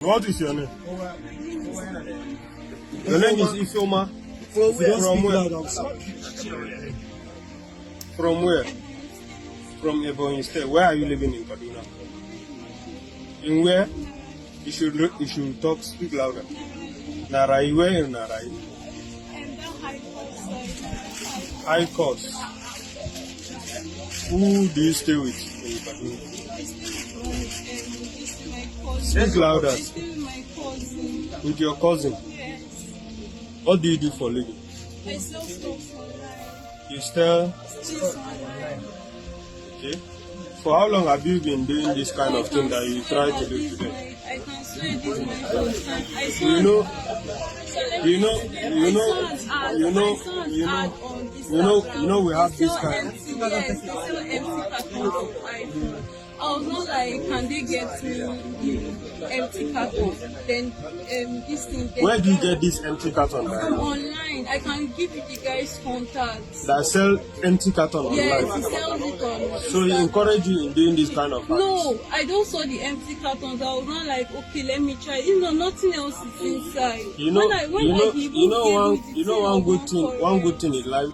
What is your name? Your name is Ifeoma. From where? From where? From Ebonyi State. Where are you living in Kaduna? In where? You should talk, speak louder. Narai, where in Narai? High cost. Who do you stay with in Kaduna? Speak louder. With your cousin? Yes. What do you do for living? I sell stuff online. You sell? Cheese online. Okay. For how long have you been doing this kind of thing that you try to do today? I can swear this my first time. We have this kind. Yes, they sell empty cartons of iPhone. I was not like, can they get me the empty carton? Then this thing. Where do you get this empty carton? From online. I can give you the guy's contact. That sell empty carton online? Yes, he sells it online. So he encourage you in doing this kind of practice? No, I don't saw the empty cartons. I was not like, okay, let me try. Nothing else is inside. One good thing in life.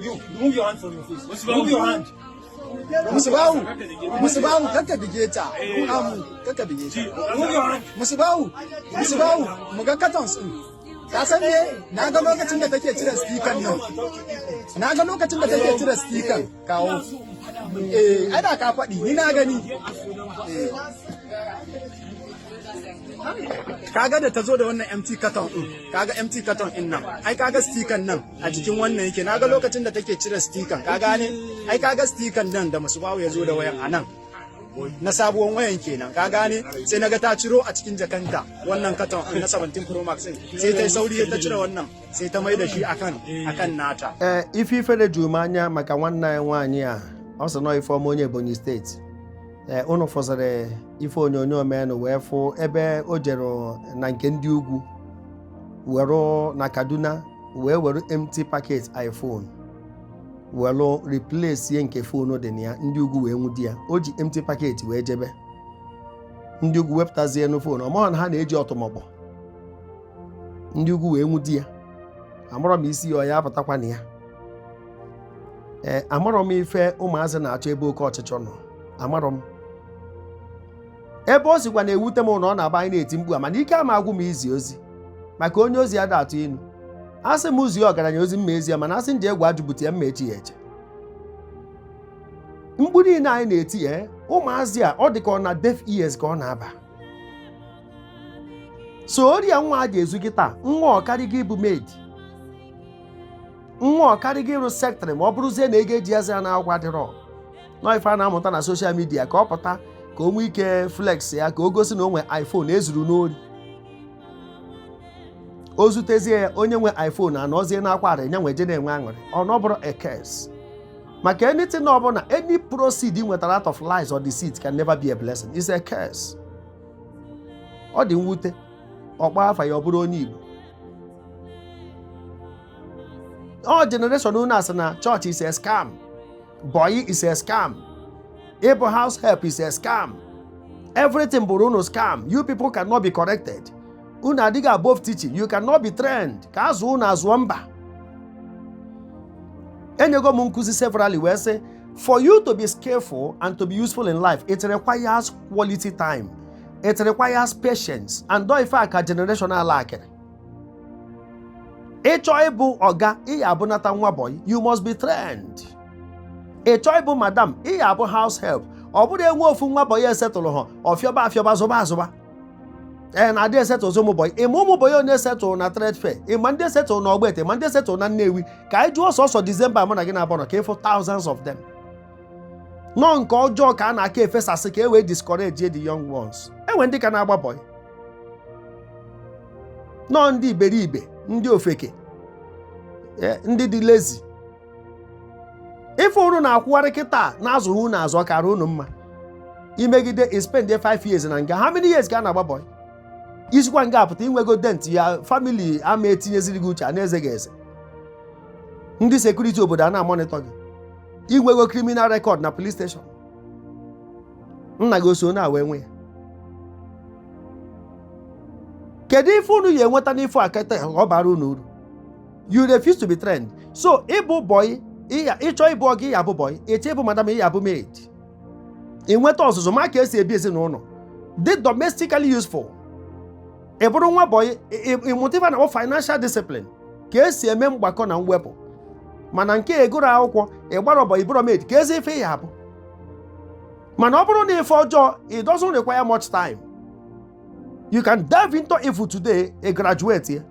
You move your hand from your face. Move your hand. Musibawu, kaka bigeta. Kaka bigeta. Move your hand. Musibawu, muga cartons din. Ka san me? Na ga lokacin da take cire sticker nan. Kawo. Ana ka faɗi, ni na gani. Kaga da ta zo da wannan empty carton din, kaga empty carton din nan, ai kaga sticker nan a cikin wannan yake, naga lokacin da take cire sticker, ka gane, ai kaga sticker nan da Musubawu ya zo da wayan anan na sabuwar wayan kenan, ka gane, sai naga ta ciro a cikin jakanta wannan carton na 17 Pro Max din, sai ta sauri ta cire wannan, sai ta mai da shi akan nata. Ife da jumanya maka wannan nwanyị a, ọ sị na ife ọma onye Ebonyi State. Unu fọsara ife onyonyo menụ wee fụ ebe o jere na nke ndị ugwu were na Kaduna were empty packet iPhone were replace ye nke phone dị na ya, ndị ugwu wee nwụdi ya, o ji empty packet wee jebe ndị ugwu wepụtazie nu phone, ọmụrụ na ha na-eji ọtụmọkpọ, ndị ugwu wee nwụdi ya, amụrọ m isi ya apụtakwa na ya. Amụrọ m ife ụmụazị na-achọ ebe oke ọchịchọ nọ, amarọ m ebe o sikwa na-ewute m na ọ na-agba anyị na-eti mkpu, mana ike ama agwụ m izi ozi maka onye ozi ya da-atụ inu. Asị m ụzi ọgaranya ozi mma ezie, mana asị nje egwu ajụbute ya mma echi ya eche. Mkpu niile anyị na-eti ụmụazị a, ọ dị ka ọ na deaf ears ka ọ na-aba. So ọrịa nwa a ga-ezu gị taa, nwa ọkarịga ịbụ maid, nwa ọkarịga ịrụ sektịrị, ma ọ bụrụzie na ego eji ezi ya na agwa dịrọ n'ife a na-amụta na soshal midia, ka ọ pụta ka o nwee ike flex ya, ka o gosi na o nwe iPhone ezuru n'ori. O zutezie ya onye nwe iPhone anọzie n'akwara nya nweje na-enwe aṅụrị, ọ nọbụrụ a curse. Maka anything na ọbụla, any proceed nwetara out of lies or deceit can never be a blessing. It's a curse. Ọ dị mwute, ọkpa afa ya ọ bụrụ onye Igbo. All generation unu asị na church is a scam, boy is a scam, Igbo house help is a scam, everything bụrụ unu scam. You people cannot be corrected. Unu adịghị above teaching, you cannot be trained. Ka azụ unu azụọ mba. Enyego m nkuzi severally wee sị, for you to be skillful and to be useful in life, it requires quality time, it requires patience, and do ife aka generational akịrị. Ịchọ ịbụ ọga, ị abụnata nwa boy, you must be trained. Ịchọ ịbụ madam, ị abụ house help, ọ bụrụ enwe ofu nwa boy esetụlụ ha, ọfịọba zụba. Na adị esetụlụ ụmụ boy, ịma ụmụ boy onye esetụlụ na trade fair, ịma ndị esetụlụ na Ogbete, ịma ndị esetụlụ na Nnewi, ka anyị jụọ sọsọ December mụ na gị na-abụrụ ka ịfụ thousands of them. Nọ nke ọjọọ ka a na-aka efesasị ka e wee discourage the young ones. Enwe ndị ka na-agba boy. Nọ ndị iberibe, ndị ofeke, ndị dị lazy. Ife unu na-akwụgharị kịta na-azụ unu azụ ọkara unu mma. Imegide spend 5 years na nga. How many years ka a na-agba boy? Isikwa nga apụta inwego dent ya family ama etinyeziri gị uche a na-eze gị eze. Ndị security obodo a na-amonitor gị. Inwego criminal record na police station. nna gị oso na wee nwe ya. Kedu ife unu ya enweta n'ife akata ọ bara unu uru? You refuse to be trained. So ịbụ boy, ịchọ ịbụ ọgị ya bụ boy, ịchọ ịbụ madam ya bụ maid. Ị nweta ọzụzụ ma ka esi ebi ezinụlọ. Dị domestically useful. Ị bụrụ nwa boy, ịmụta ife na financial discipline ka esi eme mgbakọ na mwepụ. Mana nke egoro akwụkwọ ịgbara ọbọ ibụrụ maid ka ezi ife ya bụ. Mana ọ bụrụ na ife ọjọọ, it doesn't require much time. You can dive into evil today, a graduate here.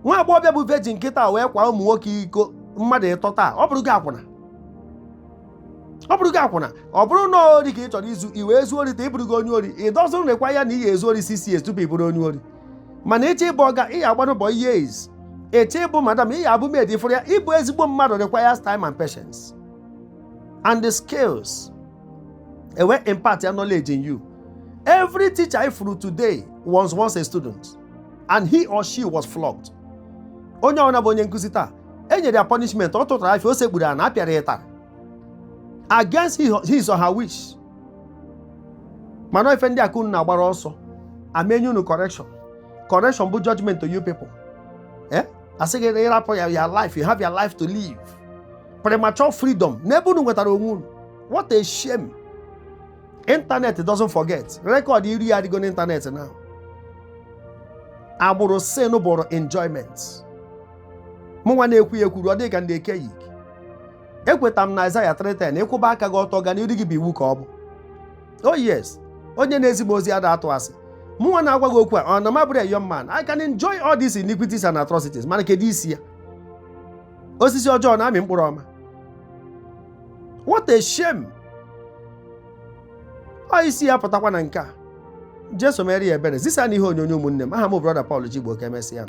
Nwa agbọghọbịa bụ virgin nkịta wee kwa ụmụ nwoke iko mmadụ ịtọ taa, ọ bụrụ gị akwụna. Ọ bụrụ gị akwụna, ọ bụrụ na ori ka ị chọrọ izu, i wee zuo ori ta ị bụrụ gị onye ori, it doesn't require na ị ga-ezu ori 6 years tupu ị bụrụ onye ori. Mana ịchọ ịbụ ọga, ị ga-agba n'ụbọ years. Ịchọ ịbụ madam, ị ga-abụ maid ifụrụ ya, ịbụ ezigbo mmadụ requires time and patience. And the skills. Will impart your knowledge in you. Every teacher I through today was once a student, and he or she was flogged. Onye ọna bụ onye nkuzi taa, enyere ya punishment ọ tụtara afọ ose gburu ana apịara ya taa against his or her wish. Mana ife ndị aka unu na-agbara ọsọ, amenye unu correction. Correction bụ judgment to you people. Asị gị ịrapụ your life, you have your life to live. Premature freedom. N'ebe unu nwetara onwe unu. What a shame. Internet doesn't forget. Record iri ya adịgo n'internet now. Agbụrụ sin bụrụ enjoyment. Mụnwa na-ekwu ya ekwuru ọ dị ka ndị eke yi. Ekweta m na Isaiah 3:10 ịkwụba aka gị ọtọ ga n'iru gị bụ iwu ka ọ bụ. Oh yes, onye na-ezigbo ozi ada atụ asị. Mụnwa na-agwa gị okwu a, ọ na m abụrụ a young man. I can enjoy all these iniquities and atrocities. Mana kedu isi ya? Osisi ọjọọ na-amị mkpụrụ ọma. What a shame. Ọ isi ya pụtakwa na nke a. Jesu mere ya ebere. Zisa n'ihe onyonyo ụmụnne m. Aha m brother Paul Jigbo ka emesịa.